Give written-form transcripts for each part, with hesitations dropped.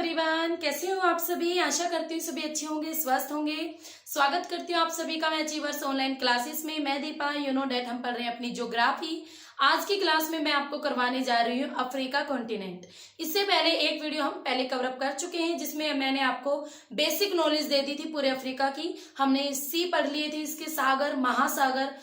Everyone, कैसे हो आप सभी। आशा करती हूँ सभी अच्छे होंगे, स्वस्थ होंगे। स्वागत करती हूँ आप सभी का मैं अचीवर्स ऑनलाइन क्लासेस में। मैं दीपा, यू नो डेट हम पढ़ रहे हैं अपनी ज्योग्राफी। आज की क्लास में मैं आपको करवाने जा रही हूँ अफ्रीका कॉन्टिनेंट। इससे पहले एक वीडियो हम पहले कवरअप कर चुके हैं जिसमें मैंने आपको बेसिक नॉलेज दे दी थी पूरे अफ्रीका की। हमने सी पढ़ लिए थे, इसके सागर, महासागर,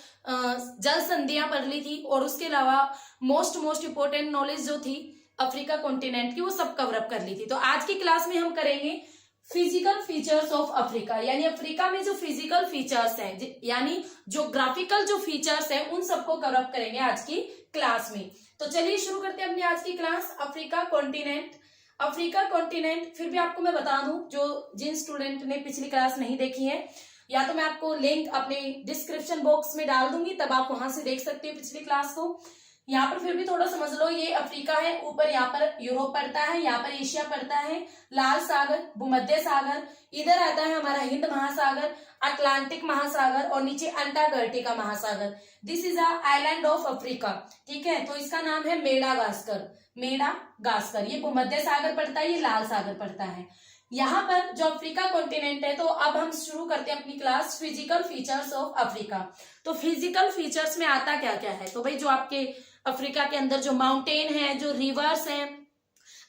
जल संधियां पढ़ ली थी और उसके अलावा मोस्ट इंपोर्टेंट नॉलेज जो थी अफ्रीका कॉन्टिनेंट की वो सब कवरअप कर ली थी। तो आज की क्लास में हम करेंगे फिजिकल फीचर्स ऑफ अफ्रीका, यानी अफ्रीका में जो फिजिकल फीचर्स हैं, यानी ज्योग्राफिकल जो फीचर्स हैं उन सबको कवरअप करेंगे आज की क्लास में। तो चलिए शुरू करते हैं अपनी आज की class. Africa continent. Africa continent फिर भी आपको मैं बता दूं, जो जिन स्टूडेंट ने पिछली क्लास नहीं देखी है, या तो मैं आपको लिंक अपने डिस्क्रिप्शन बॉक्स में डाल दूंगी, तब आप वहां से देख सकते हो पिछली क्लास को। यहाँ पर फिर भी थोड़ा समझ लो, ये अफ्रीका है, ऊपर यहाँ पर यूरोप पड़ता है, यहाँ पर एशिया पड़ता है, लाल सागर, भूमध्य सागर, इधर आता है हमारा हिंद महासागर, अटलांटिक महासागर और नीचे अंटार्कटिका महासागर। This is a island of Africa. ठीक है, तो इसका नाम है मेडागास्कर। मेडागास्कर, ये भूमध्य सागर पड़ता है, ये लाल सागर पड़ता है। यहाँ पर जो अफ्रीका कॉन्टिनेंट है, तो अब हम शुरू करते हैं अपनी class physical features of Africa. तो फिजिकल फीचर्स में आता क्या क्या है, तो भाई जो आपके अफ्रीका के अंदर जो माउंटेन है, जो रिवर्स हैं,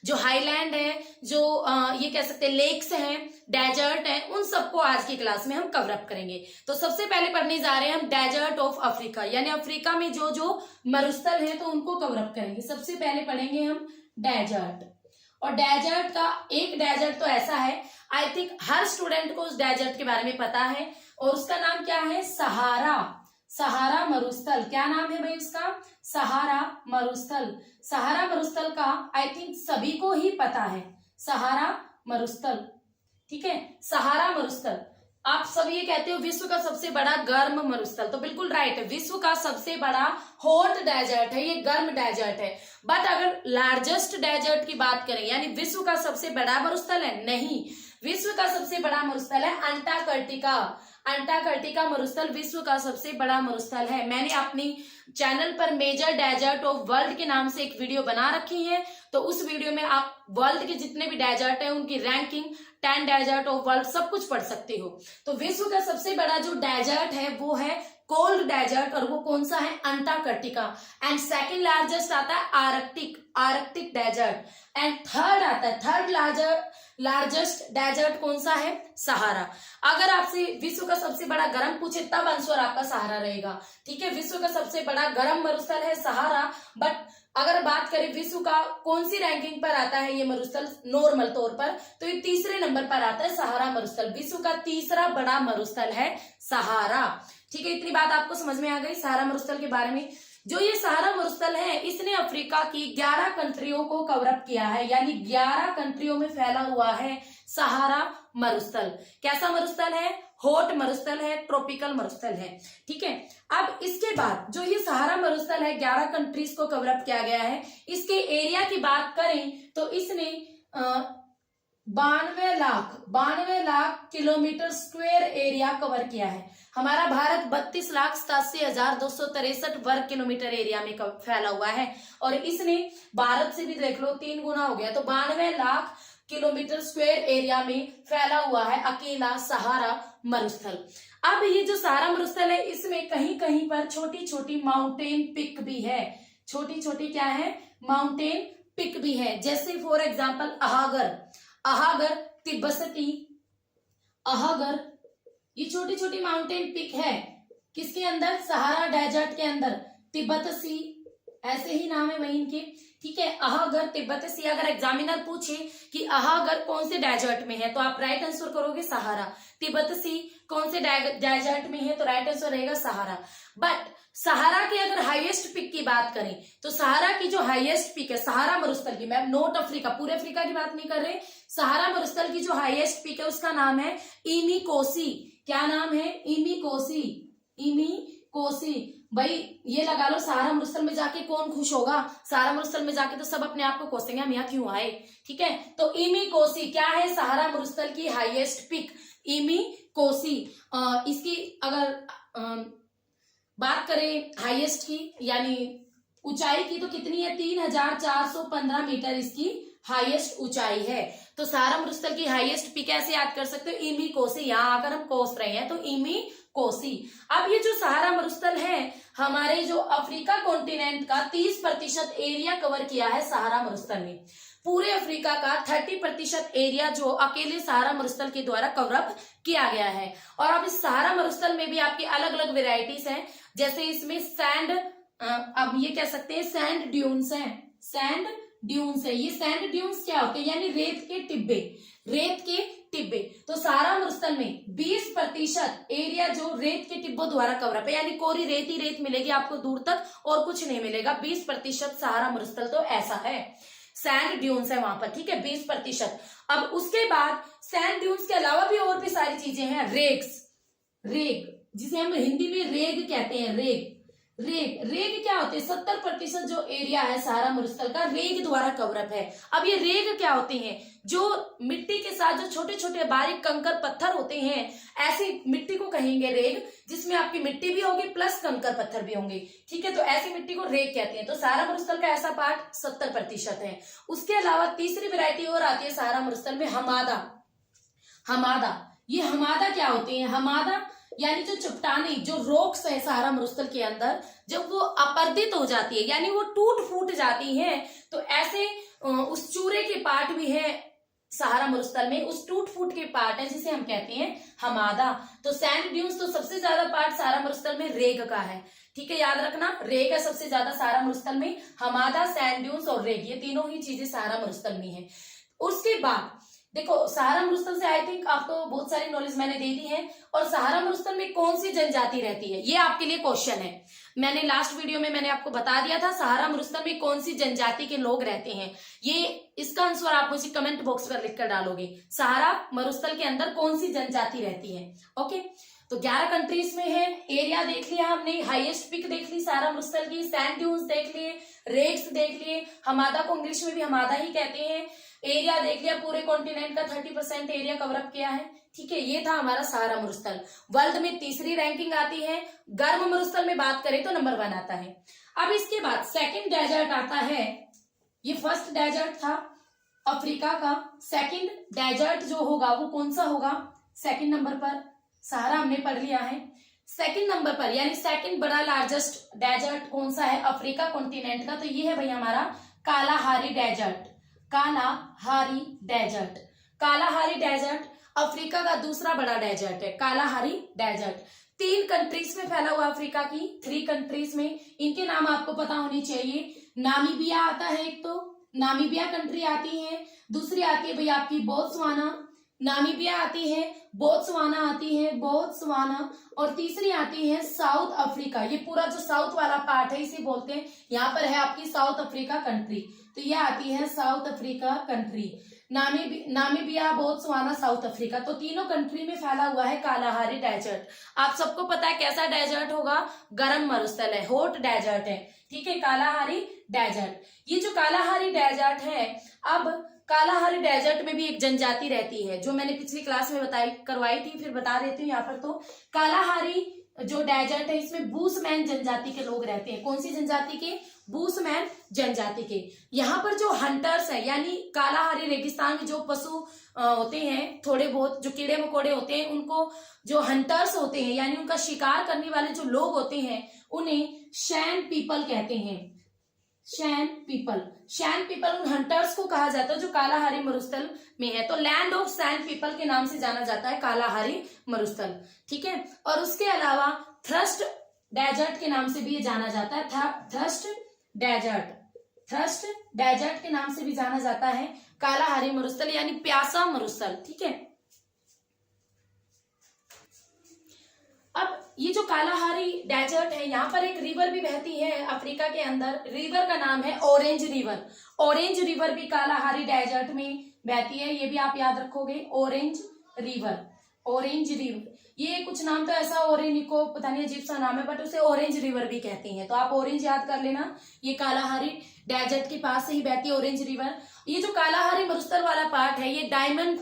जो हाईलैंड है, जो ये कह सकते हैं लेक्स हैं, डेजर्ट है, उन सबको आज की क्लास में हम कवरअप करेंगे। तो सबसे पहले पढ़ने जा रहे हैं हम डेजर्ट ऑफ अफ्रीका, यानी अफ्रीका में जो जो मरुस्थल है तो उनको कवरअप करेंगे। सबसे पहले पढ़ेंगे हम डेजर्ट। और डेजर्ट का एक डेजर्ट तो ऐसा है, आई थिंक हर स्टूडेंट को उस डेजर्ट के बारे में पता है, और उसका नाम क्या है, सहारा। सहारा मरुस्थल। क्या नाम है भाई उसका, सहारा मरुस्थल। सहारा मरुस्थल का आई थिंक सभी को ही पता है, सहारा मरुस्थल। ठीक है, सहारा मरुस्थल। आप सब ये कहते हो विश्व का सबसे बड़ा गर्म मरुस्थल, तो बिल्कुल राइट है, विश्व का सबसे बड़ा हॉट डेजर्ट है, ये गर्म डेजर्ट है। बट अगर लार्जेस्ट डेजर्ट की बात करें, यानी विश्व का सबसे बड़ा मरुस्थल है, नहीं, विश्व का सबसे बड़ा मरुस्थल है अंटार्कटिका। अंटार्कटिका मरुस्थल विश्व का सबसे बड़ा मरुस्थल है। मैंने अपनी चैनल पर मेजर डेजर्ट ऑफ वर्ल्ड के नाम से एक वीडियो बना रखी है, तो उस वीडियो में आप वर्ल्ड के जितने भी डेजर्ट हैं उनकी रैंकिंग, 10 डेजर्ट ऑफ वर्ल्ड सब कुछ पढ़ सकते हो। तो विश्व का सबसे बड़ा जो डेजर्ट है वो है कोल्ड डेजर्ट, और वो कौन सा है, अंटार्कटिका। एंड सेकंड लार्जेस्ट आता है आर्कटिक डेजर्ट। एंड थर्ड आता है, थर्ड लार्जेस्ट डेजर्ट कौन सा है, सहारा। अगर आपसे विश्व का सबसे बड़ा गर्म पूछे तब आंसर आपका सहारा रहेगा। ठीक है, विश्व का सबसे बड़ा गर्म मरुस्थल है सहारा। बट अगर बात करें विश्व का कौन सी रैंकिंग पर आता है ये मरुस्थल नॉर्मल तौर पर, तो ये तीसरे नंबर पर आता है सहारा मरुस्थल। विश्व का तीसरा बड़ा मरुस्थल है सहारा। ठीक है, इतनी बात आपको समझ में आ गई सहारा मरुस्थल के बारे में। जो ये सहारा मरुस्थल है, इसने अफ्रीका की 11 कंट्रियों को कवरअप किया है, यानी 11 कंट्रियों में फैला हुआ है सहारा मरुस्थल। कैसा मरुस्थल है, हॉट मरुस्थल है, ट्रॉपिकल मरुस्थल है। ठीक है, अब इसके बाद जो ये सहारा मरुस्थल है 11 कंट्रीज को कवरअप किया गया है। इसके एरिया की बात करें तो इसने 92 lakh kilometre square area cover किया है। हमारा भारत 32,87,263 वर्ग किलोमीटर एरिया में फैला हुआ है, और इसने भारत से भी देख लो 3 गुना हो गया, तो 92 लाख किलोमीटर स्क्वायर एरिया में फैला हुआ है अकेला सहारा मरुस्थल। अब ये जो सहारा मरुस्थल है, इसमें कहीं कहीं पर छोटी छोटी माउंटेन पिक भी है। छोटी छोटी क्या है, माउंटेन पिक भी है। जैसे फॉर एग्जाम्पल अहागर, तिब्बती अहागर, ये छोटी छोटी माउंटेन पिक है किसके अंदर, सहारा डेजर्ट के अंदर। तिब्बती, ऐसे ही नाम है वही इनके। ठीक है, अहागर, तिब्बती। अगर एग्जामिनर पूछे कि अहागर कौन से डेजर्ट में है, तो आप राइट आंसर करोगे सहारा। तिब्बती कौन से डेजर्ट में है, तो राइट आंसर रहेगा सहारा। बट सहारा की अगर हाईएस्ट पिक की बात करें, तो सहारा की जो हाईएस्ट पिक है सहारा मरुस्थल की, मैं नॉट अफ्रीका, पूरे अफ्रीका की बात नहीं कर रहे, सहारा मरुस्थल की जो हाईएस्ट पिक है उसका नाम है इमी कोसी। क्या नाम है, इमी कोसी। भाई ये लगा लो, सहारा मरुस्थल में जाके कौन खुश होगा, सहारा मरुस्थल में जाके तो सब अपने आप को कोसेंगे हम यहाँ क्यों आए। ठीक है, तो इमी कोसी क्या है, सहारा मरुस्थल की हाईएस्ट पिक इमी कोसी। इसकी अगर बात करें हाईएस्ट की, यानी ऊंचाई की तो कितनी है, 3415 मीटर इसकी हाईएस्ट ऊंचाई है। तो सहारा मरुस्थल की हाईएस्ट पीक कैसे याद कर सकते हो, इमी कोसी। यहाँ आकर हम कोस रहे हैं तो इमी कोसी। अब ये जो सहारा मरुस्थल है हमारे जो अफ्रीका कॉन्टिनेंट का 30% एरिया कवर किया है सहारा मरुस्थल ने। पूरे अफ्रीका का 30% एरिया जो अकेले सहारा मरुस्थल के द्वारा कवर अप किया गया है। और अब इस सहारा मरुस्थल में भी आपकी अलग अलग वेराइटीज हैं, जैसे इसमें सैंड, अब ये कह सकते हैं सैंड ड्यून्स हैं, सैंड ड्यून्स है। ये सैंड ड्यून्स क्या होते हैं, यानी रेत के टिब्बे, रेत के टिब्बे। तो सहारा मरुस्थल में 20% एरिया जो रेत के टिब्बों द्वारा कवर अप है, यानी कोरी रेत ही रेत मिलेगी आपको दूर तक और कुछ नहीं मिलेगा। 20% सहारा मरुस्थल तो ऐसा है, सैंड ड्यून्स है वहां पर, ठीक है, 20%। अब उसके बाद सैंड ड्यून्स के अलावा भी और भी सारी चीजें हैं, रेग्स, रेग जिसे हम हिंदी में रेग कहते हैं, रेग। रेग, रेग क्या होते हैं, 70% जो एरिया है सहारा मरुस्थल का रेग द्वारा कवरअप है। अब ये रेग क्या होते हैं, जो मिट्टी के साथ जो छोटे छोटे बारीक कंकर पत्थर होते हैं, ऐसी मिट्टी को कहेंगे रेग, जिसमें आपकी मिट्टी भी होगी प्लस कंकर पत्थर भी होंगे, ठीक है। तो ऐसी मिट्टी को रेग कहते हैं। तो सहारा मरुस्थल का ऐसा पार्ट 70% है। उसके अलावा तीसरी वैरायटी और आती है सहारा मरुस्थल में, हमादा। हमादा, ये हमादा क्या होते हैं, हमादा यानी जो चट्टाने, जो रॉक्स है सहारा मरुस्थल के अंदर, जब वो अपर्दित हो जाती है यानी वो टूट फूट जाती है, तो ऐसे उस चूरे के पार्ट भी है सहारा मरुस्थल में, उस टूट फूट के पार्ट है जिसे हम कहते हैं हमादा। तो सैंड ड्यून्स तो सबसे ज्यादा पार्ट सहारा मरुस्थल में रेग का है, ठीक है, याद रखना, रेग है सबसे ज्यादा सहारा मरुस्थल में, हमादा, सैंड ड्यून्स और रेग, ये तीनों ही चीजें सहारा मरुस्थल में है। उसके बाद देखो सहारा मरुस्थल से आई थिंक आपको बहुत सारी नॉलेज मैंने दे दी है। और सहारा मरुस्थल में कौन सी जनजाति रहती है, ये आपके लिए क्वेश्चन है। मैंने लास्ट वीडियो में मैंने आपको बता दिया था सहारा मरुस्थल में कौन सी जनजाति के लोग रहते हैं। ये इसका आंसर आप मुझे कमेंट बॉक्स पर लिखकर डालोगे, सहारा मरुस्थल के अंदर कौन सी जनजाति रहती है। ओके, तो 11 कंट्रीज में है। एरिया देख लिया हमने, हाईएस्ट पिक देख ली सहारा मरुस्थल की, सैंड ड्यून्स देख लिए, रेग्स देख लिए, हमादा को इंग्लिश में भी हमादा ही कहते हैं। एरिया देख लिया, पूरे कॉन्टिनेंट का 30% एरिया कवर अप किया है, ठीक है। ये था हमारा सहारा मरुस्थल। वर्ल्ड में तीसरी रैंकिंग आती है। गर्म मरुस्थल में बात करें तो नंबर 1 आता है। अब इसके बाद सेकंड डेजर्ट आता है। ये फर्स्ट डेजर्ट था अफ्रीका का, सेकंड डेजर्ट जो होगा वो कौन सा होगा, सेकंड नंबर पर सहारा हमने पढ़ लिया है। सेकंड नंबर पर यानी सेकंड बड़ा लार्जेस्ट डेजर्ट कौन सा है अफ्रीका कॉन्टिनेंट का, तो ये है भाई हमारा Kalahari desert. Kalahari desert, Kalahari desert Africa का दूसरा बड़ा डेजर्ट है, कालाहारी डेजर्ट। 3 कंट्रीज में फैला हुआ अफ्रीका की, 3 कंट्रीज में। इनके नाम आपको पता होने चाहिए। नामीबिया आता है एक, तो नामीबिया कंट्री आती है, दूसरी आती है भाई आपकी बोत्सवाना, नामीबिया आती है, बोत्सवाना आती है, बोत्सवाना, और तीसरी आती है साउथ अफ्रीका। ये पूरा जो साउथ वाला पार्ट है इसे बोलते हैं, यहाँ पर है आपकी साउथ अफ्रीका कंट्री, तो ये आती है south Africa country. Namibia, Botswana, south Africa, तो तीनों कंट्री में फैला हुआ है कालाहारी डेजर्ट। आप सबको पता है कैसा डेजर्ट होगा, गर्म मरुस्थल है, हॉट डेजर्ट है, ठीक है, कालाहारी डेजर्ट। ये जो कालाहारी डेजर्ट है, अब कालाहारी डेजर्ट में भी एक जनजाति रहती है जो मैंने पिछली क्लास में करवाई थी, फिर बता देती हूँ यहाँ पर। तो कालाहारी जो डेजर्ट है इसमें बूसमैन जनजाति के लोग रहते हैं। कौन सी जनजाति के, बूसमैन जनजाति के। यहाँ पर जो हंटर्स है यानी कालाहारी रेगिस्तान के जो पशु होते हैं, थोड़े बहुत जो कीड़े मकोड़े होते हैं, उनको जो हंटर्स होते हैं यानी उनका शिकार करने वाले जो लोग होते हैं उन्हें शैन पीपल कहते हैं। शैन पीपल, शैन पीपल उन हंटर्स को कहा जाता है जो कालाहारी मरुस्थल में है। तो लैंड ऑफ शैन पीपल के नाम से जाना जाता है कालाहारी मरुस्थल, ठीक है। और उसके अलावा थ्रस्ट डेजर्ट के नाम से भी ये जाना जाता है, थ्रस्ट डेजर्ट, थ्रस्ट डेजर्ट के नाम से भी जाना जाता है कालाहारी मरुस्थल यानी प्यासा मरुस्थल, ठीक है। अब ये जो कालाहारी डेजर्ट है यहाँ पर एक रिवर भी बहती है अफ्रीका के अंदर, रिवर का नाम है ऑरेंज रिवर। ऑरेंज रिवर भी कालाहारी डेजर्ट में बहती है, ये भी आप याद रखोगे, ऑरेंज रिवर, ऑरेंज रिवर। ये कुछ नाम तो ऐसा ऑरेंज को पता नहीं अजीब सा नाम है, बट उसे ऑरेंज रिवर भी कहते हैं, तो आप ऑरेंज याद कर लेना। ये कालाहारी डेजर्ट के पास से ही बहती है ऑरेंज रिवर। ये जो कालाहारी मरुस्थल वाला पार्ट है ये डायमंड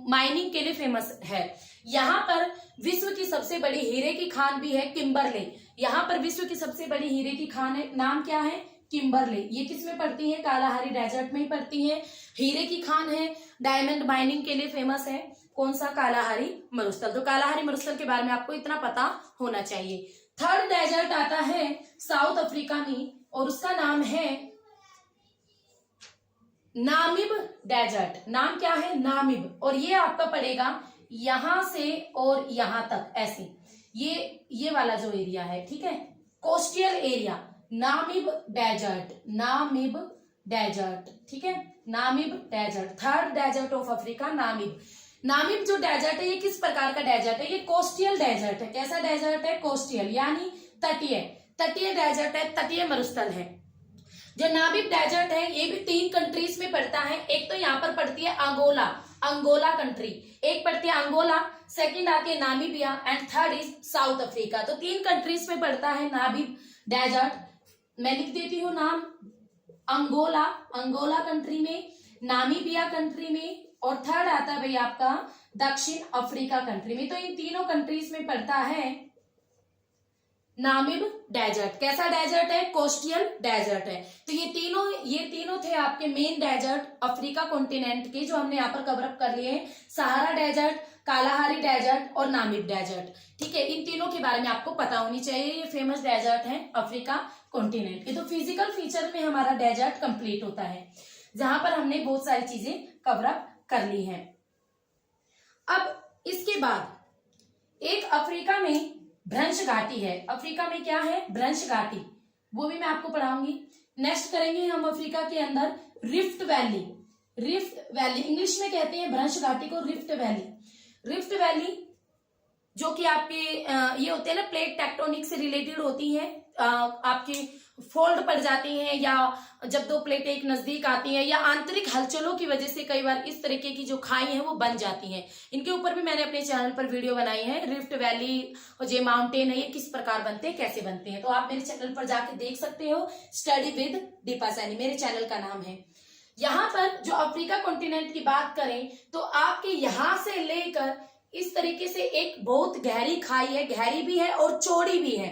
माइनिंग के लिए फेमस है। यहाँ पर विश्व की सबसे बड़ी हीरे की खान भी है किम्बरले। यहाँ पर विश्व की सबसे बड़ी हीरे की खान है, नाम क्या है, किम्बरले, ये किस में पड़ती है? कालाहारी डेजर्ट में ही पड़ती है। हीरे की खान है, डायमंड माइनिंग के लिए फेमस है। कौन सा? कालाहारी मरुस्थल। तो कालाहारी मरुस्थल के बारे में आपको इतना पता होना चाहिए। थर्ड डेजर्ट आता है साउथ अफ्रीका में और उसका नाम है नामिब डेजर्ट। नाम क्या है? नामिब। और ये आपका पड़ेगा यहां से और यहां तक, ऐसे ये वाला जो एरिया है, ठीक है, coastal area, Namib desert, Namib desert, ठीक है, Namib desert, third desert of Africa Namib. Namib जो डेजर्ट है ये किस प्रकार का डेजर्ट है? ये कोस्टियल डेजर्ट है। कैसा डेजर्ट है? कोस्टियल, यानी तटीय, तटीय डेजर्ट है, तटीय मरुस्थल है। जो नामिब डेजर्ट है ये भी 3 कंट्रीज में पड़ता है। एक तो यहाँ पर पड़ती है अंगोला, अंगोला कंट्री, एक पड़ती है अंगोला, सेकंड आती है Namibia and third is south Africa. तो 3 कंट्रीज में पड़ता है नामिब डेजर्ट। मैं लिख देती हूँ नाम, अंगोला, अंगोला कंट्री में, नामीबिया कंट्री में, और थर्ड आता है भाई आपका दक्षिण अफ्रीका कंट्री में। तो इन तीनों कंट्रीज में पड़ता है नामिब डेजर्ट। कैसा डेजर्ट है? कोस्टियल डेजर्ट है। तो ये तीनों थे आपके मेन डेजर्ट अफ्रीका कॉन्टिनेंट के, जो हमने यहाँ पर कवर अप कर लिए हैं। सहारा डेजर्ट, कालाहारी डेजर्ट और नामिब डेजर्ट, ठीक है। इन तीनों के बारे में आपको पता होनी चाहिए। ये फेमस डेजर्ट है अफ्रीका कॉन्टिनेंट के। तो फिजिकल फीचर में हमारा डेजर्ट कंप्लीट होता है, जहां पर हमने बहुत सारी चीजें कवर अप कर ली हैं। अब इसके बाद एक अफ्रीका में भ्रंश घाटी है। अफ्रीका में क्या है? भ्रंश घाटी, वो भी मैं आपको पढ़ाऊंगी। नेक्स्ट करेंगे हम अफ्रीका के अंदर rift valley. Rift valley English में कहते हैं भ्रंश घाटी को रिफ्ट वैली। रिफ्ट वैली जो कि आपके ये होते हैं ना, प्लेट टेक्टोनिक से रिलेटेड होती है। आपके फोल्ड पड़ जाती हैं, या जब 2 प्लेटें एक नजदीक आती हैं, या आंतरिक हलचलों की वजह से कई बार इस तरीके की जो खाई हैं वो बन जाती हैं। इनके ऊपर भी मैंने अपने चैनल पर वीडियो बनाई है। रिफ्ट वैली और जो माउंटेन है ये किस प्रकार बनते हैं, कैसे बनते हैं, तो आप मेरे चैनल पर जाके देख सकते हो। स्टडी विद दीपा सैनी मेरे चैनल का नाम है। यहाँ पर जो अफ्रीका कॉन्टिनेंट की बात करें तो आपके यहाँ से लेकर इस तरीके से एक बहुत गहरी खाई है, गहरी भी है और चौड़ी भी है,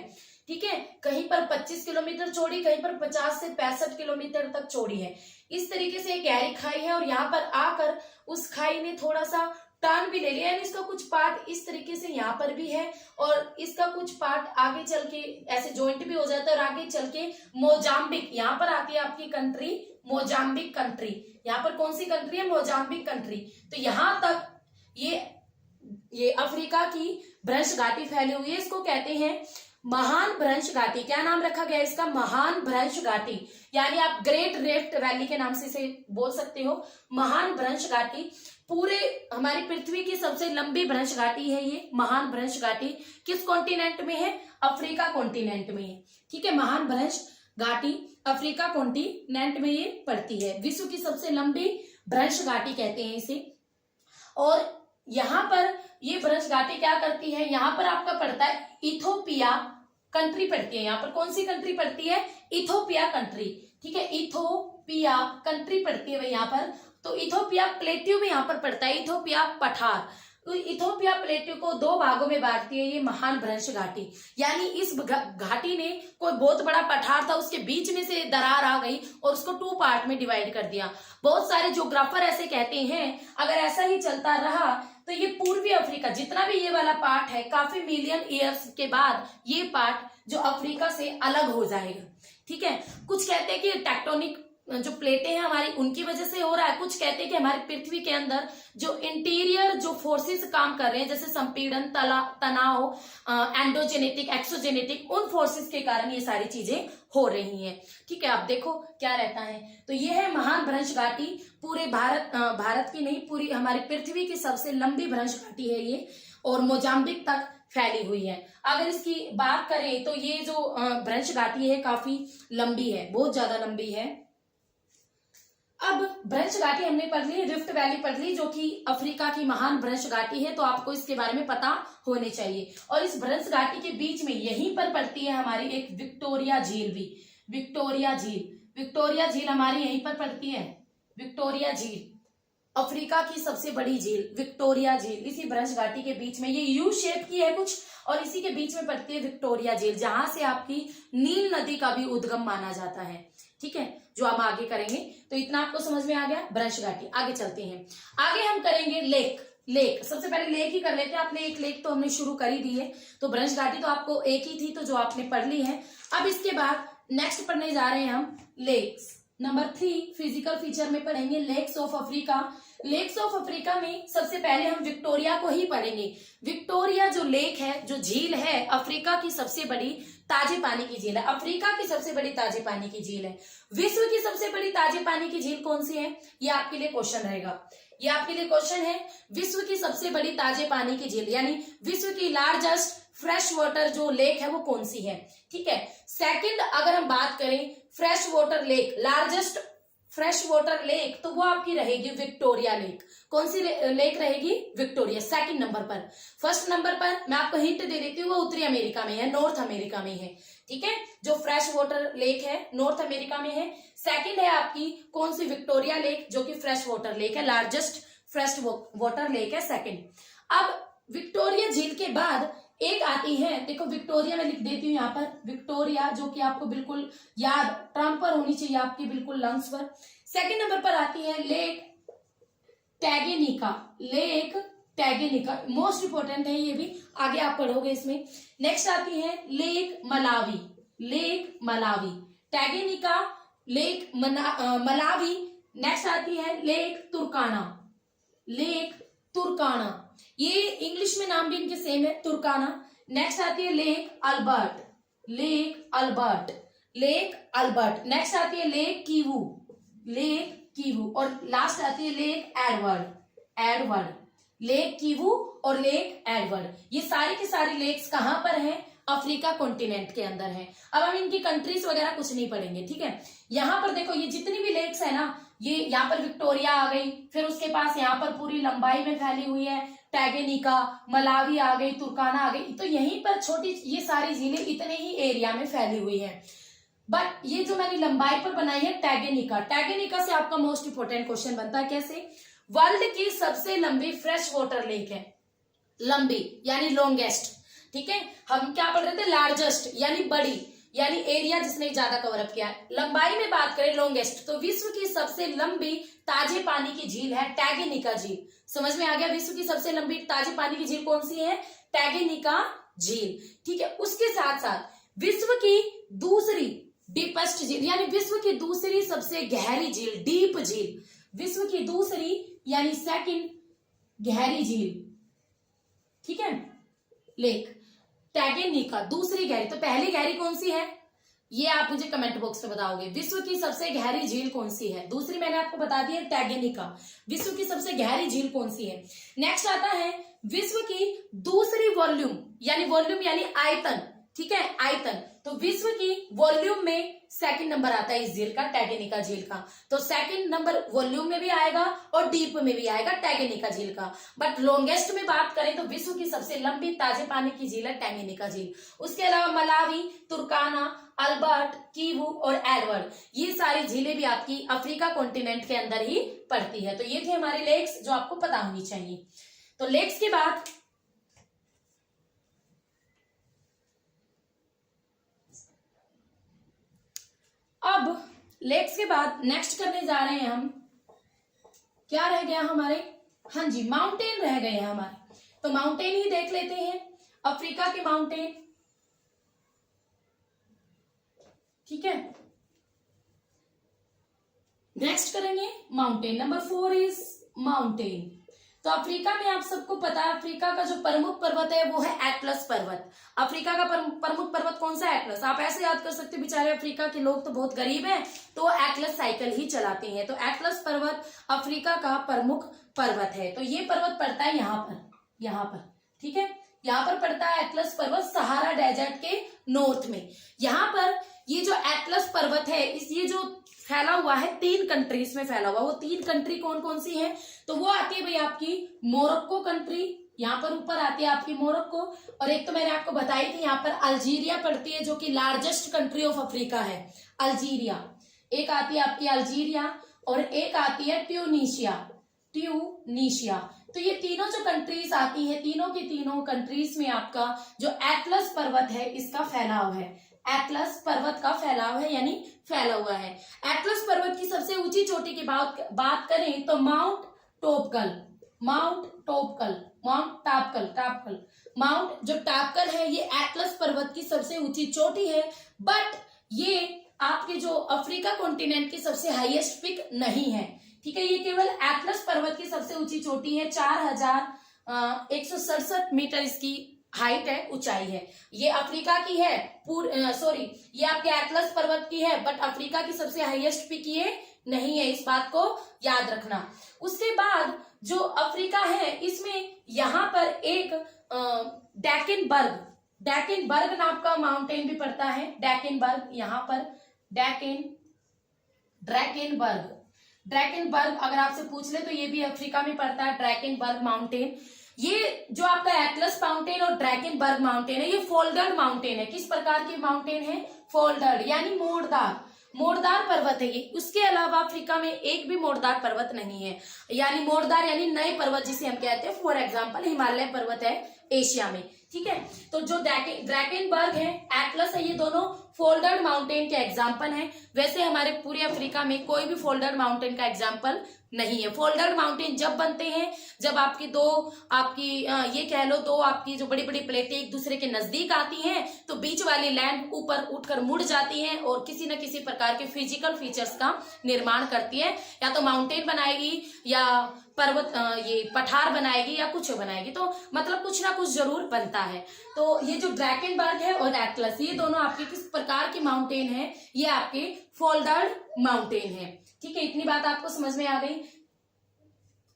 ठीक है। कहीं पर 25 किलोमीटर चौड़ी, कहीं पर 50 से 65 किलोमीटर तक चौड़ी है। इस तरीके से एक गहरी खाई है और यहाँ पर आकर उस खाई ने थोड़ा सा टर्न भी ले लिया, यानी इसका कुछ पार्ट इस तरीके से यहाँ पर भी है और इसका कुछ पार्ट आगे चल के ऐसे ज्वाइंट भी हो जाता है और आगे चल के मोजाम्बिक, यहाँ पर आती है आपकी कंट्री मोजाम्बिक कंट्री। यहाँ पर कौन सी कंट्री है? Mozambique country. तो यहाँ तक ये अफ्रीका की भ्रंश घाटी फैली हुई है। इसको कहते हैं महान भ्रंश घाटी। क्या नाम रखा गया इसका? महान भ्रंश घाटी, यानी आप ग्रेट रिफ्ट वैली के नाम से इसे बोल सकते हो। महान भ्रंश घाटी पूरे हमारी पृथ्वी की सबसे लंबी भ्रंश घाटी है ये महान भ्रंश घाटी। किस कॉन्टिनेंट में है? अफ्रीका कॉन्टिनेंट में है, ठीक है। महान भ्रंश घाटी अफ्रीका कॉन्टिनेंट में ये पड़ती है। विश्व की सबसे लंबी भ्रंश घाटी कहते हैं इसे। और यहाँ पर ये भ्रंश घाटी क्या करती है? यहाँ पर आपका पड़ता है इथोपिया कंट्री पड़ती है। यहाँ पर कौन सी कंट्री पड़ती है? इथोपिया कंट्री, ठीक है। इथोपिया कंट्री पड़ती है यहाँ पर। तो इथोपिया प्लेट्यू भी यहाँ पर पड़ता है, इथोपिया पठार। तो इथोपिया प्लेट्यू को 2 भागों में बांटती है ये महान भ्रंश घाटी। यानी इस घाटी ने कोई बहुत बड़ा पठार था, उसके बीच में से दरार आ गई और उसको 2 पार्ट में डिवाइड कर दिया। बहुत सारे ज्योग्राफर ऐसे कहते हैं अगर ऐसा ही चलता रहा तो ये पूर्वी अफ्रीका जितना भी ये वाला पार्ट है, काफी मिलियन ईयर्स के बाद ये पार्ट जो अफ्रीका से अलग हो जाएगा, ठीक है। कुछ कहते हैं कि टेक्टोनिक जो प्लेटें हैं हमारी उनकी वजह से हो रहा है, कुछ कहते हैं कि हमारी पृथ्वी के अंदर जो इंटीरियर जो फोर्सेस काम कर रहे हैं, जैसे संपीड़न, तनाव, एंडोजेनेटिक, एक्सोजेनेटिक, उन फोर्सेस के कारण ये सारी चीजें हो रही हैं, ठीक है। आप देखो क्या रहता है। तो ये है महान भ्रंश घाटी। पूरे भारत की नहीं, पूरी हमारी पृथ्वी की सबसे लंबी भ्रंश घाटी है ये और मोजाम्बिक तक फैली हुई है। अगर इसकी बात करें तो ये जो भ्रंश घाटी है काफी लंबी है, बहुत ज्यादा लंबी है। अब भ्रंश घाटी हमने पढ़ ली, रिफ्ट वैली पढ़ ली जो कि अफ्रीका की महान भ्रंश घाटी है, तो आपको इसके बारे में पता होने चाहिए। और इस भ्रंश घाटी के बीच में यहीं पर पड़ती है हमारी एक विक्टोरिया झील भी। विक्टोरिया झील हमारी यहीं पर पड़ती है। विक्टोरिया झील अफ्रीका की सबसे बड़ी झील विक्टोरिया झील इसी भ्रंश घाटी के बीच में, ये यू शेप की है कुछ, और इसी के बीच में पड़ती है विक्टोरिया झील, जहां से आपकी नील नदी का भी उद्गम माना जाता है। ठीक है, जो हम आगे करेंगे। तो इतना आपको समझ में आ गया ब्रश घाटी। आगे चलते हैं, आगे हम करेंगे लेक। लेक सबसे पहले लेक ही कर लेते हैं। आपने एक लेक तो हमने शुरू कर ही दी है, तो ब्रश घाटी तो आपको एक ही थी, तो जो आपने पढ़ ली है। अब इसके बाद नेक्स्ट पढ़ने जा रहे हैं हम लेक्स। नंबर 3 फिजिकल फीचर में पढ़ेंगे lakes of Africa. Lakes of Africa में सबसे पहले हम विक्टोरिया को ही पढ़ेंगे। विक्टोरिया जो लेक है, जो झील है, अफ्रीका की सबसे बड़ी ताजे पानी की झील है। अफ्रीका की सबसे बड़ी ताजे पानी की झील है। विश्व की सबसे बड़ी ताजे पानी की झील कौन सी है, ये आपके लिए क्वेश्चन रहेगा। ये आपके लिए क्वेश्चन है, विश्व की सबसे बड़ी ताजे पानी की झील यानी विश्व की लार्जेस्ट फ्रेश वाटर जो लेक है वो कौन सी है। ठीक है, सेकंड अगर हम बात करें fresh water lake, largest fresh water lake, तो वो आपकी रहेगी विक्टोरिया लेक। कौन सी लेक रहेगी, विक्टोरिया, सेकंड नंबर पर। फर्स्ट नंबर पर मैं आपको हिंट दे देती हूँ, वो उत्तरी अमेरिका में है, नॉर्थ अमेरिका में है। ठीक है, जो फ्रेश वाटर लेक है नॉर्थ अमेरिका में है। सेकंड है आपकी कौन सी, विक्टोरिया लेक, जो कि फ्रेश वाटर लेक है, लार्जेस्ट फ्रेश वाटर लेक है सेकंड। अब विक्टोरिया झील के बाद एक आती है, देखो विक्टोरिया में लिख देती हूँ यहाँ पर, विक्टोरिया, जो कि आपको बिल्कुल याद टर्म पर होनी चाहिए आपकी बिल्कुल लंग्स पर। सेकंड नंबर पर आती है लेक टैंगेनिका। लेक टैंगेनिका मोस्ट इंपोर्टेंट है, ये भी आगे आप पढ़ोगे इसमें। नेक्स्ट आती है lake Malawi. Lake Malawi, Tanganyika, lake Malawi. Next आती है लेक तुर्काना। लेक तुर्काना, ये इंग्लिश में नाम भी इनके सेम है, तुर्काना। नेक्स्ट आती है lake Albert. Lake Albert, lake Albert. Next आती है लेक कीवू। Lake Kivu. और लास्ट आती है lake Edward. Edward, lake Kivu और लेक एडवर्ड। ये सारी की सारी लेक्स कहां पर हैं, अफ्रीका कॉन्टिनेंट के अंदर है। अब हम इनकी कंट्रीज वगैरह कुछ नहीं पढ़ेंगे। ठीक है, यहाँ पर देखो ये जितनी भी लेक्स है ना, ये यहाँ पर विक्टोरिया आ गई, फिर उसके पास यहाँ पर पूरी लंबाई में फैली हुई है टैंगेनिका, मलावी आ गई, तुर्काना आ गई। तो यहीं पर छोटी ये सारी झीलें इतने ही एरिया में फैली हुई है। बट ये जो मैंने लंबाई पर बनाई है टैंगेनिका, टैंगेनिका से आपका मोस्ट इंपोर्टेंट क्वेश्चन बनता है कैसे, वर्ल्ड की सबसे लंबी फ्रेश वाटर लेक है। लंबी यानी लॉन्गेस्ट। ठीक है, हम क्या पढ़ रहे थे, लार्जेस्ट यानी बड़ी, यानी एरिया जिसने ज्यादा कवरअप किया है। लंबाई में बात करें लॉन्गेस्ट, तो विश्व की सबसे लंबी ताजे पानी की झील है टैंगेनिका झील। समझ में आ गया, विश्व की सबसे लंबी ताजे पानी की झील कौन सी है, टैंगेनिका झील। ठीक है, उसके साथ साथ विश्व की दूसरी डीपेस्ट झील यानी विश्व की दूसरी सबसे गहरी झील, डीप झील, विश्व की दूसरी यानी सेकंड गहरी झील। ठीक है, लेक टैंगेनिका दूसरी गहरी। तो पहली गहरी कौन सी है, ये आप मुझे कमेंट बॉक्स में बताओगे। विश्व की सबसे गहरी झील कौन सी है, दूसरी मैंने आपको बता दी है टैंगेनिका। विश्व की सबसे गहरी झील कौन सी है। नेक्स्ट आता है विश्व की दूसरी वॉल्यूम यानी आयतन। ठीक है, आयतन, तो विश्व की वॉल्यूम में सेकंड नंबर आता है इस झील का, टैंगेनिका झील का। तो सेकंड नंबर वॉल्यूम में भी आएगा और डीप में भी आएगा टैंगेनिका झील का। बट लॉन्गेस्ट में बात करें तो विश्व की सबसे लंबी ताजे पानी की झील है टैंगेनिका झील। उसके अलावा मलावी, तुर्काना, अल्बर्ट, कीवू और एडवर्ड, ये सारी झीलें भी आपकी अफ्रीका कॉन्टिनेंट के अंदर ही पड़ती है। तो ये थे हमारे लेक्स जो आपको पता होनी चाहिए। तो लेक्स के बाद अब लेक्स के बाद नेक्स्ट करने जा रहे हैं हम, क्या रह गया हमारे, हाँ जी माउंटेन रह गए हैं हमारे। तो माउंटेन ही देख लेते हैं, अफ्रीका के माउंटेन। ठीक है, नेक्स्ट करेंगे माउंटेन। Number 4 is mountain. तो अफ्रीका में आप सबको पता है, अफ्रीका का जो प्रमुख पर्वत है वो है एटलस पर्वत। अफ्रीका का प्रमुख पर्वत कौन सा है, एटलस। आप ऐसे याद कर सकते, बेचारे अफ्रीका के लोग तो बहुत गरीब हैं, तो एटलस साइकिल ही चलाते हैं। तो एटलस पर्वत अफ्रीका का प्रमुख पर्वत है। तो ये पर्वत पड़ता है यहाँ पर। ठीक है, यहाँ पर पड़ता है एटलस पर्वत, सहारा डेजर्ट के नॉर्थ में। यहाँ पर ये जो एटलस पर्वत है, ये जो फैला हुआ है 3 कंट्रीज में फैला हुआ। वो 3 कंट्री कौन कौन सी है, तो वो आती है भाई आपकी मोरक्को कंट्री, यहाँ पर ऊपर आती है आपकी मोरक्को। और एक तो मैंने आपको बताई थी यहाँ पर अल्जीरिया पड़ती है, जो कि लार्जेस्ट कंट्री ऑफ अफ्रीका है, अल्जीरिया। एक आती है आपकी अल्जीरिया और एक आती है ट्यूनीशिया। तो ये तीनों जो कंट्रीज आती है, तीनों की तीनों कंट्रीज में आपका जो एटलस पर्वत है इसका फैलाव है। एटलस पर्वत का फैलाव है, यानी फैला हुआ है। एटलस पर्वत की सबसे ऊंची चोटी की बात करें तो माउंट टॉपकल, माउंट जो टापकल है ये एटलस पर्वत की सबसे ऊंची चोटी है, बट ये आपके जो अफ्रीका कॉन्टिनेंट की सबसे हाईएस्ट पिक नहीं है। ठीक है, ये केवल एटलस पर्वत की सबसे ऊंची चोटी है। 4167 मीटर इसकी हाइट है, ऊंचाई है। ये अफ्रीका की है, ये आपके एटलस पर्वत की है, बट अफ्रीका की सबसे हाईएस्ट पिक ये नहीं है, इस बात को याद रखना। उसके बाद जो अफ्रीका है इसमें यहाँ पर एक डैकेनबर्ग नाम का माउंटेन भी पड़ता है। डैकेनबर्ग, यहाँ पर ड्रैकेनबर्ग अगर आपसे पूछ ले तो ये भी अफ्रीका में पड़ता है, ड्रैकेनबर्ग माउंटेन। ये जो आपका एटलस माउंटेन और ड्रैकेनबर्ग माउंटेन है, ये फोल्डर्ड माउंटेन है। किस प्रकार की माउंटेन है? फोल्डर्ड, यानी मोड़दार पर्वत है ये। उसके अलावा अफ्रीका में एक भी मोड़दार पर्वत नहीं है, यानी मोड़दार यानी नए पर्वत जिसे हम कहते हैं। फॉर एग्जांपल हिमालय पर्वत है एशिया में। ठीक है, तो जो ड्रैकेनबर्ग है, एटलस है, ये दोनों फोल्डर्ड माउंटेन के एग्जाम्पल हैं। वैसे हमारे पूरे अफ्रीका में कोई भी फोल्डर्ड माउंटेन का एग्जाम्पल नहीं है। फोल्डर्ड माउंटेन जब बनते हैं जब आपकी ये कह लो दो आपकी जो बड़ी बड़ी प्लेटें एक दूसरे के नजदीक आती हैं, तो बीच वाली लैंड ऊपर उठकर मुड़ जाती है और किसी न किसी प्रकार के फिजिकल फीचर्स का निर्माण करती है। या तो माउंटेन बनाएगी या ये पठार बनाएगी या कुछ बनाएगी, तो मतलब कुछ ना कुछ जरूर बनता है। तो ये जो ड्रैकेनबर्ग है और एटलस, ये दोनों आपके किस प्रकार के माउंटेन है? ये आपके फोल्डर्ड माउंटेन है। ठीक है, इतनी बात आपको समझ में आ गई।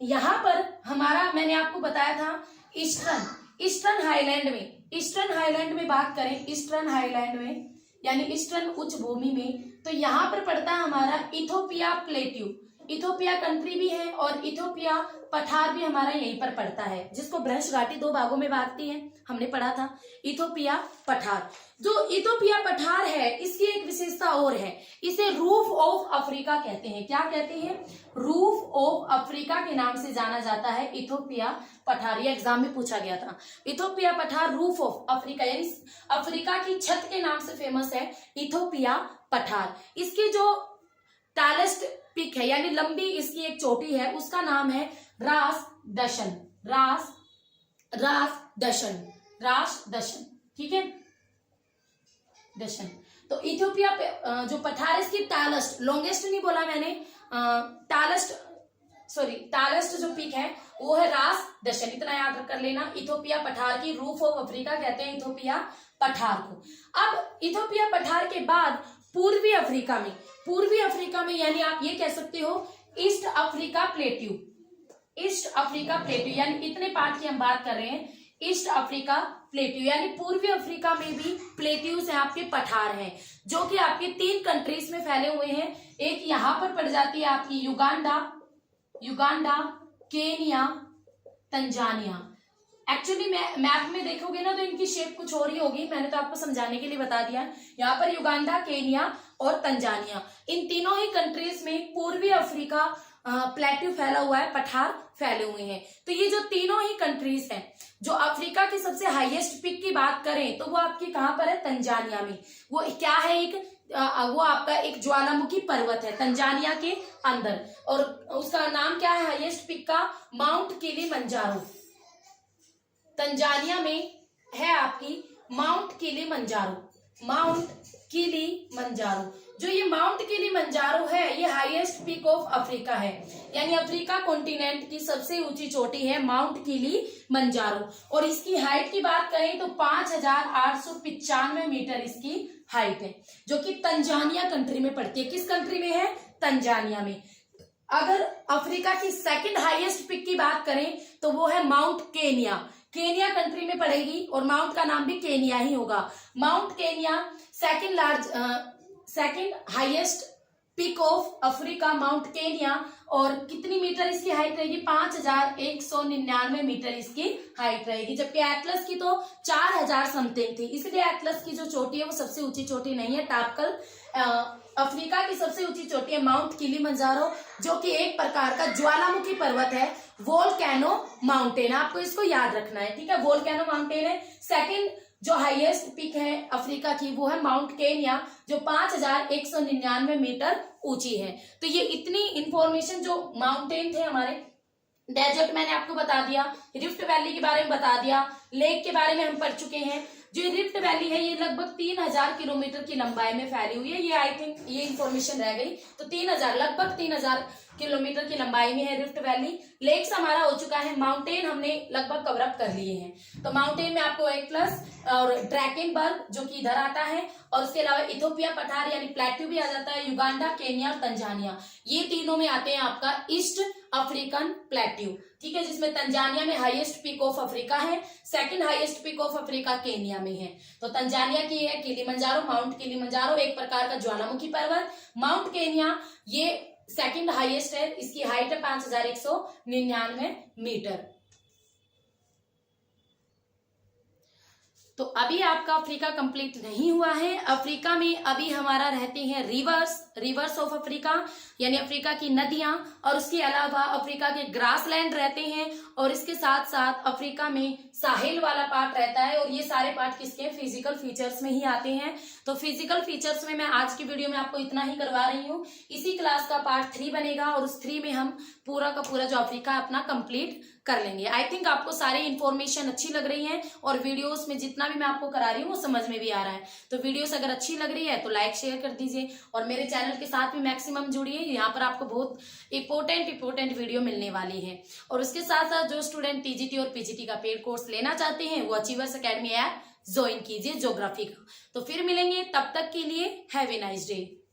यहां पर हमारा, मैंने आपको बताया था ईस्टर्न हाईलैंड में बात करें, ईस्टर्न हाईलैंड में यानी ईस्टर्न उच्च भूमि में, तो यहाँ पर पड़ता है हमारा इथोपिया प्लेट्यू। इथोपिया कंट्री भी है और इथोपिया पठार भी हमारा यहीं पर पड़ता है, जिसको भ्रंश घाटी दो भागों में बांटती है, हमने पढ़ा था। इथोपिया पठार, जो इथोपिया पठार है इसकी एक विशेषता और है, इसे रूफ ऑफ अफ्रीका कहते हैं। क्या कहते हैं? रूफ ऑफ अफ्रीका के नाम से जाना जाता है इथोपिया पठार। ये एग्जाम में पूछा गया था। इथोपिया पठार रूफ ऑफ अफ्रीका यानी अफ्रीका की छत के नाम से फेमस है इथोपिया पठार। इसकी जो टालेस्ट पिक है यानी लंबी इसकी एक चोटी है, उसका नाम है रास दशन। ठीक है, दशन। तो इथियोपिया पे जो पठार इसकी टालेस्ट, लॉन्गेस्ट नहीं बोला मैंने, टालेस्ट जो पिक है वो है रास दशन। इतना याद कर लेना। इथियोपिया पठार की रूफ ऑफ अफ्रीका कहते हैं इथियोपिया पठार को। अब इथियोपिया पठार के बाद पूर्वी अफ्रीका में यानी आप ये कह सकते हो ईस्ट अफ्रीका प्लेट्यू यानी इतने पार्ट की हम बात कर रहे हैं। ईस्ट अफ्रीका प्लेट्यू यानी पूर्वी अफ्रीका में भी प्लेट्यूज हैं, आपके पठार हैं, जो कि आपके 3 कंट्रीज में फैले हुए हैं। एक यहाँ पर पड़ जाती है आपकी Uganda, Kenya, Tanzania. Actually map में देखोगे ना तो इनकी शेप कुछ और ही होगी, मैंने तो आपको समझाने के लिए बता दिया। यहाँ पर युगांडा, केनिया और तंजानिया, इन तीनों ही कंट्रीज में पूर्वी अफ्रीका प्लेट्यू फैला हुआ है, पठार फैले हुए हैं। तो ये जो तीनों ही कंट्रीज हैं, जो अफ्रीका की सबसे हाईएस्ट पिक की बात करें तो वो आपकी कहाँ पर है? तंजानिया में। वो क्या है? वो आपका एक ज्वालामुखी पर्वत है तंजानिया के अंदर, और उसका नाम क्या है हाईएस्ट पिक का? Mount Kilimanjaro. तंजानिया में है आपकी माउंट किलिमंजारो। जो ये माउंट किलिमंजारो है ये हाईएस्ट पीक ऑफ अफ्रीका है, यानी अफ्रीका कॉन्टिनेंट की सबसे ऊंची चोटी है माउंट किलिमंजारो। और इसकी हाइट की बात करें तो 5895 मीटर इसकी हाइट है, जो कि तंजानिया कंट्री में पड़ती है। किस कंट्री में है? तंजानिया में। अगर अफ्रीका की सेकंड हाईएस्ट पीक की बात करें तो वो है माउंट केनिया कंट्री में पड़ेगी, और माउंट का नाम भी केनिया ही होगा। Mount Kenya second highest peak of Africa, mount Kenya. और कितनी मीटर इसकी हाइट रहेगी? 5199 मीटर इसकी हाइट रहेगी, जबकि एटलस की तो 4000 समथिंग थी। इसलिए एटलस की जो चोटी है वो सबसे ऊंची चोटी नहीं है। टापकल अफ्रीका की सबसे ऊंची चोटी है माउंट किलिमंजारो, जो कि एक प्रकार का ज्वालामुखी पर्वत है, वोल्केनो माउंटेन। आपको इसको याद रखना है, ठीक है? वोल्केनो माउंटेन है। सेकंड जो हाईएस्ट पिक है अफ्रीका की वो है माउंट केन्या, जो 5199 मीटर ऊंची है। तो ये इतनी इंफॉर्मेशन जो माउंटेन थे हमारे, डेजर्ट मैंने आपको बता दिया, रिफ्ट वैली के बारे में बता दिया, लेक के बारे में हम पढ़ चुके हैं। जो रिफ्ट वैली है ये लगभग 3000 किलोमीटर की लंबाई में फैली हुई है। ये आई थिंक ये इंफॉर्मेशन रह गई, तो 3000 लगभग 3000 किलोमीटर की लंबाई में है रिफ्ट वैली। लेक्स हमारा हो चुका है, माउंटेन हमने लगभग कवर अप कर लिए हैं। तो माउंटेन में आपको एटलस और ड्रैकेनबर्ग जो कि इधर आता है, और उसके अलावा इथोपिया पठार यानी प्लेट्यू भी आ जाता है, युगांडा, केन्या और तंजानिया, ये तीनों में आते हैं आपका ईस्ट अफ्रीकन प्लेट्यू। ठीक है, जिसमें तंजानिया में हाईएस्ट पीक ऑफ अफ्रीका है, second highest peak of Africa Kenya में है। तो तंजानिया की है किलिमंजारो, माउंट किलिमंजारो, एक प्रकार का ज्वालामुखी पर्वत। माउंट केन्या ये सेकंड हाईएस्ट है, इसकी हाइट है 5199 मीटर। तो अभी आपका अफ्रीका कंप्लीट नहीं हुआ है। अफ्रीका में अभी हमारा रहते हैं रिवर्स ऑफ अफ्रीका, यानी अफ्रीका की नदियां, और उसके अलावा अफ्रीका के ग्रासलैंड रहते हैं, और इसके साथ साथ अफ्रीका में साहिल वाला पार्ट रहता है। और ये सारे पार्ट किसके फिजिकल फीचर्स में ही आते हैं। तो फिजिकल फीचर्स में मैं आज की वीडियो में आपको इतना ही करवा रही हूँ। इसी क्लास का पार्ट 3 बनेगा, और उस 3 में हम पूरा का पूरा जो अफ्रीका अपना कंप्लीट कर लेंगे। आई थिंक आपको सारी इन्फॉर्मेशन अच्छी लग रही है, और वीडियोस में जितना भी मैं आपको करा रही हूँ वो समझ में भी आ रहा है। तो वीडियोस अगर अच्छी लग रही है तो लाइक शेयर कर दीजिए, और मेरे चैनल के साथ भी मैक्सिमम जुड़िए। यहाँ पर आपको बहुत इंपॉर्टेंट वीडियो मिलने वाली है। और उसके साथ साथ जो स्टूडेंट टीजीटी और पीजीटी का पेड कोर्स लेना चाहते हैं वो अचीवर्स एकेडमी ऐप ज्वाइन कीजिए ज्योग्राफी का। तो फिर मिलेंगे, तब तक के लिए हैव ए नाइस डे।